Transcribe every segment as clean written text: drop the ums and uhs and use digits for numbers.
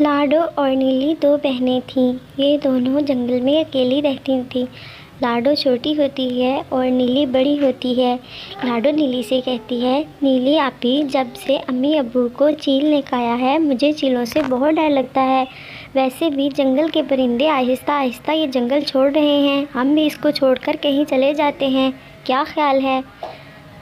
लाडो और नीली दो बहनें थीं। ये दोनों जंगल में अकेली रहती थीं। लाडो छोटी होती है और नीली बड़ी होती है। लाडो नीली से कहती है, नीली आपी, जब से अम्मी अब्बू को चील ने खाया है मुझे चीलों से बहुत डर लगता है। वैसे भी जंगल के परिंदे आहिस्ता आहिस्ता ये जंगल छोड़ रहे हैं, हम भी इसको छोड़कर कहीं चले जाते हैं, क्या ख्याल है?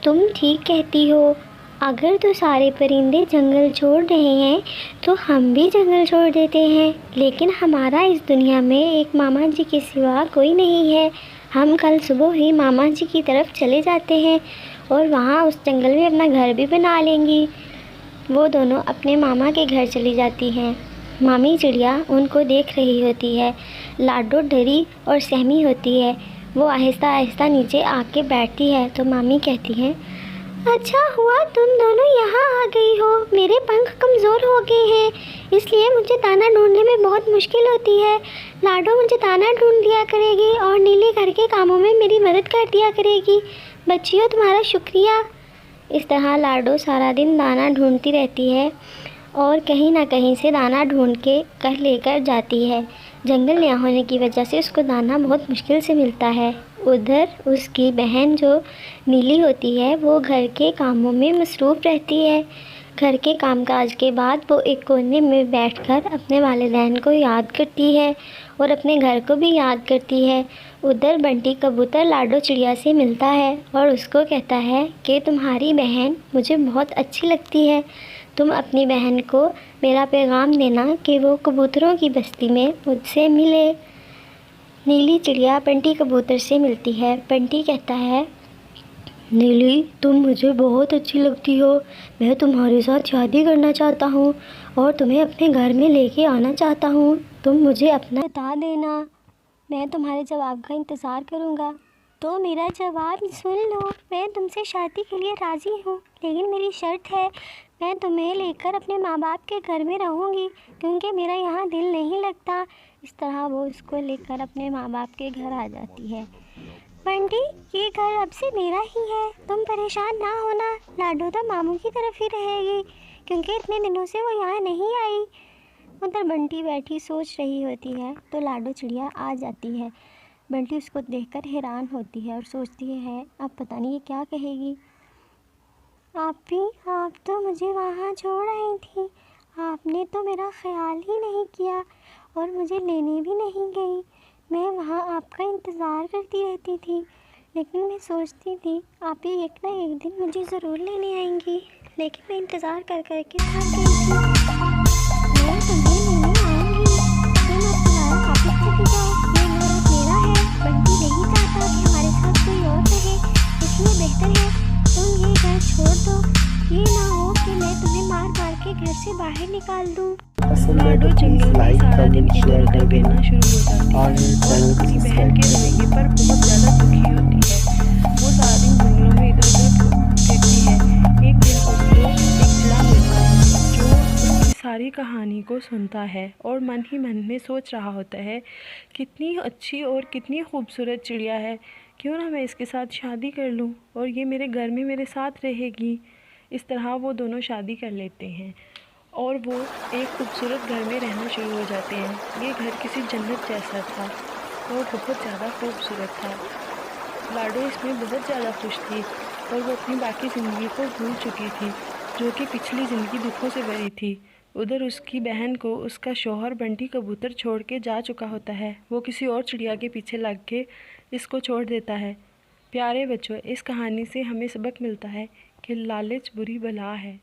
तुम ठीक कहती हो। अगर तो सारे परिंदे जंगल छोड़ रहे हैं तो हम भी जंगल छोड़ देते हैं। लेकिन हमारा इस दुनिया में एक मामा जी के सिवा कोई नहीं है। हम कल सुबह ही मामा जी की तरफ चले जाते हैं और वहाँ उस जंगल में अपना घर भी बना लेंगी। वो दोनों अपने मामा के घर चली जाती हैं। मामी चिड़िया उनको देख रही होती है। लाडो डरी और सहमी होती है। वो आहिस्ता आहिस्ता नीचे आके बैठती है तो मामी कहती हैं, अच्छा हुआ तुम दोनों यहाँ आ गई हो। मेरे पंख कमज़ोर हो गए हैं, इसलिए मुझे दाना ढूंढने में बहुत मुश्किल होती है। लाडो मुझे दाना ढूंढ दिया करेगी और नीली घर के कामों में मेरी मदद कर दिया करेगी। बच्चियों, तुम्हारा शुक्रिया। इस तरह लाडो सारा दिन दाना ढूंढती रहती है और कहीं ना कहीं से दाना ढूंढ के घर लेकर जाती है। जंगल न होने की वजह से उसको दाना बहुत मुश्किल से मिलता है। उधर उसकी बहन जो नीली होती है वो घर के कामों में मसरूफ़ रहती है। घर के कामकाज के बाद वो एक कोने में बैठकर अपने वालिदैन को याद करती है और अपने घर को भी याद करती है। उधर बंटी कबूतर लाडो चिड़िया से मिलता है और उसको कहता है कि तुम्हारी बहन मुझे बहुत अच्छी लगती है। तुम अपनी बहन को मेरा पैगाम देना कि वो कबूतरों की बस्ती में मुझसे मिले। नीली चिड़िया बंटी कबूतर से मिलती है। बंटी कहता है, नीली, तुम मुझे बहुत अच्छी लगती हो। मैं तुम्हारे साथ शादी करना चाहता हूँ और तुम्हें अपने घर में लेके आना चाहता हूँ। तुम मुझे अपना बता देना, मैं तुम्हारे जवाब का इंतज़ार करूँगा। तो मेरा जवाब सुन लो, मैं तुमसे शादी के लिए राज़ी हूँ, लेकिन मेरी शर्त है, मैं तुम्हें लेकर अपने माँ बाप के घर में रहूँगी क्योंकि मेरा यहाँ दिल नहीं लगता। इस तरह वो उसको लेकर अपने माँ बाप के घर आ जाती है। बंटी, ये घर अब से मेरा ही है, तुम परेशान ना होना। लाडो तो मामू की तरफ ही रहेगी क्योंकि इतने दिनों से वो यहाँ नहीं आई। उधर बंटी बैठी सोच रही होती है तो लाडो चिड़िया आ जाती है। बंटी उसको देखकर हैरान होती है और सोचती है अब पता नहीं ये क्या कहेगी। आप तो मुझे वहाँ छोड़ आई थी, आपने तो मेरा ख्याल ही नहीं किया और मुझे लेने भी नहीं गई। मैं वहाँ आपका इंतज़ार करती रहती थी, लेकिन मैं सोचती थी आप ही एक ना एक दिन मुझे ज़रूर लेने आएंगी, लेकिन मैं इंतज़ार कर कर के थक गई थी। मैं तुम्हें लेने आऊँगी, तुम अब तुम्हारा वापस चले जाओ, ये घर अब मेरा है। बंटी नहीं चाहता कि हमारे साथ कोई और रहे, इसलिए बेहतर है तुम ये घर छोड़ दो। ये ना हो कि मैं तुम्हें मार मार के घर से बाहर निकाल दूँ। लाडो जंगल में सारा दिन इधर उधर फिरना शुरू हो जाती है और अपनी बहन के रवैये पर बहुत ज़्यादा दुखी होती है। वो सारा दिन जंगलों में इधर उधर फिरती है। एक दिन उसको एक चिड़ा मिलता है जो उसकी सारी कहानी को सुनता है और मन ही मन में सोच रहा होता है, कितनी अच्छी और कितनी खूबसूरत चिड़िया है, क्यों ना मैं इसके साथ शादी कर लूँ और ये मेरे घर में मेरे साथ रहेगी। इस तरह वो दोनों शादी कर लेते हैं और वो एक खूबसूरत घर में रहना शुरू हो जाते हैं। ये घर किसी जन्नत जैसा था और बहुत ज़्यादा खूबसूरत था। लाडो इसमें बहुत ज़्यादा खुश थी और वो अपनी बाकी ज़िंदगी को भूल चुकी थी जो कि पिछली ज़िंदगी दुखों से भरी थी। उधर उसकी बहन को उसका शौहर बंटी कबूतर छोड़ के जा चुका होता है। वो किसी और चिड़िया के पीछे लग के इसको छोड़ देता है। प्यारे बच्चों, इस कहानी से हमें सबक मिलता है कि लालच बुरी बला है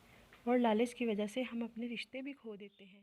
और लालच की वजह से हम अपने रिश्ते भी खो देते हैं।